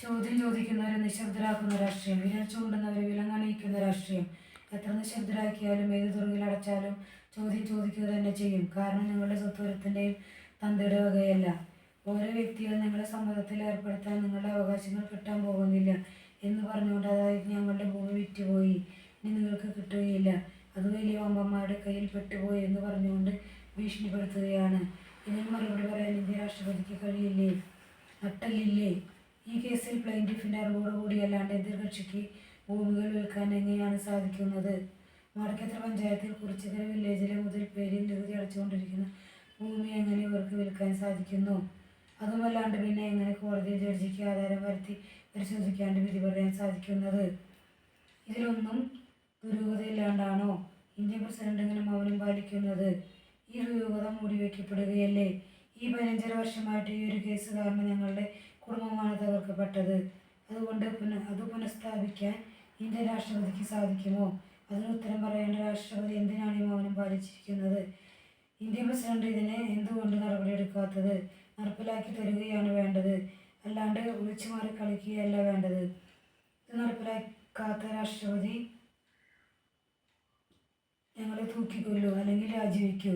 ചോദ്യം ചോദിക്കുന്നവരെ നിശബ്ദരാക്കുന്ന രാഷ്ട്രീയം, വിരൽ ചൂണ്ടുന്നവരെ വിലങ്ങണിയിക്കുന്ന രാഷ്ട്രീയം. എത്ര നിശബ്ദരാക്കിയാലും ഏത് തുറകിലടച്ചാലും ചോദ്യം ചോദിക്കുക തന്നെ ചെയ്യും. കാരണം നിങ്ങളുടെ സ്വത്വരത്തിൻ്റെയും തന്തയുടെ വകയല്ല. ഓരോ വ്യക്തികളും നിങ്ങളെ സമ്മതത്തിൽ ഏർപ്പെടുത്താൻ നിങ്ങളുടെ അവകാശങ്ങൾ കിട്ടാൻ പോകുന്നില്ല എന്ന് പറഞ്ഞുകൊണ്ട്, അതായത് ഞങ്ങളുടെ ഭൂമി വിറ്റുപോയി, ഇനി നിങ്ങൾക്ക് കിട്ടുകയില്ല, അത് വലിയ വമ്പന്മാരുടെ കയ്യിൽ പെട്ടുപോയി എന്ന് പറഞ്ഞുകൊണ്ട് ഭീഷണിപ്പെടുത്തുകയാണ്. ഇതിന് മറുപടി പറയാൻ ഇന്ത്യ രാഷ്ട്രപതിക്ക് കഴിയില്ലേ? നട്ടല്ലില്ലേ? ഈ കേസിൽ പ്ലെയിൻറ്റിഫിൻ്റെ അറിവോടുകൂടിയല്ലാണ്ട് എതിർകക്ഷിക്ക് ഭൂമികൾ വിൽക്കാൻ എങ്ങനെയാണ് സാധിക്കുന്നത്? മാടക്കത്ര പഞ്ചായത്തിൽ കുറിച്ചിക്കര വില്ലേജിലെ മുതൽപേരിൽ നികുതി അടച്ചുകൊണ്ടിരിക്കുന്ന ഭൂമി എങ്ങനെ ഇവർക്ക് വിൽക്കാൻ സാധിക്കുന്നു? അതുമല്ലാണ്ട് പിന്നെ എങ്ങനെ കോടതി ജഡ്ജിക്ക് ആധാരം വരുത്തി പരിശോധിക്കാണ്ട് വിധി പറയാൻ സാധിക്കുന്നത്? ഇതിലൊന്നും ദുരൂഹതയില്ലാണ്ടാണോ ഇന്ത്യൻ പ്രസിഡന്റ് ഇങ്ങനെ മൗനം പാലിക്കുന്നത്? ഈ ദുരൂഹത മൂടിവെക്കപ്പെടുകയല്ലേ? ഈ 15 വർഷമായിട്ട് ഈ ഒരു കേസ് കാരണം ഞങ്ങളുടെ കുടുംബമാണ് തകർക്കപ്പെട്ടത്. അതുകൊണ്ട് അത് പുനഃസ്ഥാപിക്കാൻ ഇന്ത്യൻ രാഷ്ട്രപതിക്ക് സാധിക്കുമോ? അതിന് ഉത്തരം പറയേണ്ട രാഷ്ട്രപതി എന്തിനാണ് ഈ മൗനം പാലിച്ചിരിക്കുന്നത്? ഇന്ത്യൻ പ്രസിഡന്റ് ഇതിനെ എന്തുകൊണ്ട് നടപടിയെടുക്കാത്തത്? നടപ്പിലാക്കി തരികയാണ് വേണ്ടത്, അല്ലാണ്ട് ഒളിച്ചു മാറി കളിക്കുകയല്ല വേണ്ടത്. ഇത് നടപ്പിലാക്കാത്ത രാഷ്ട്രപതി ഞങ്ങളെ തൂക്കിക്കൊല്ലൂ അല്ലെങ്കിൽ രാജിവെക്കൂ.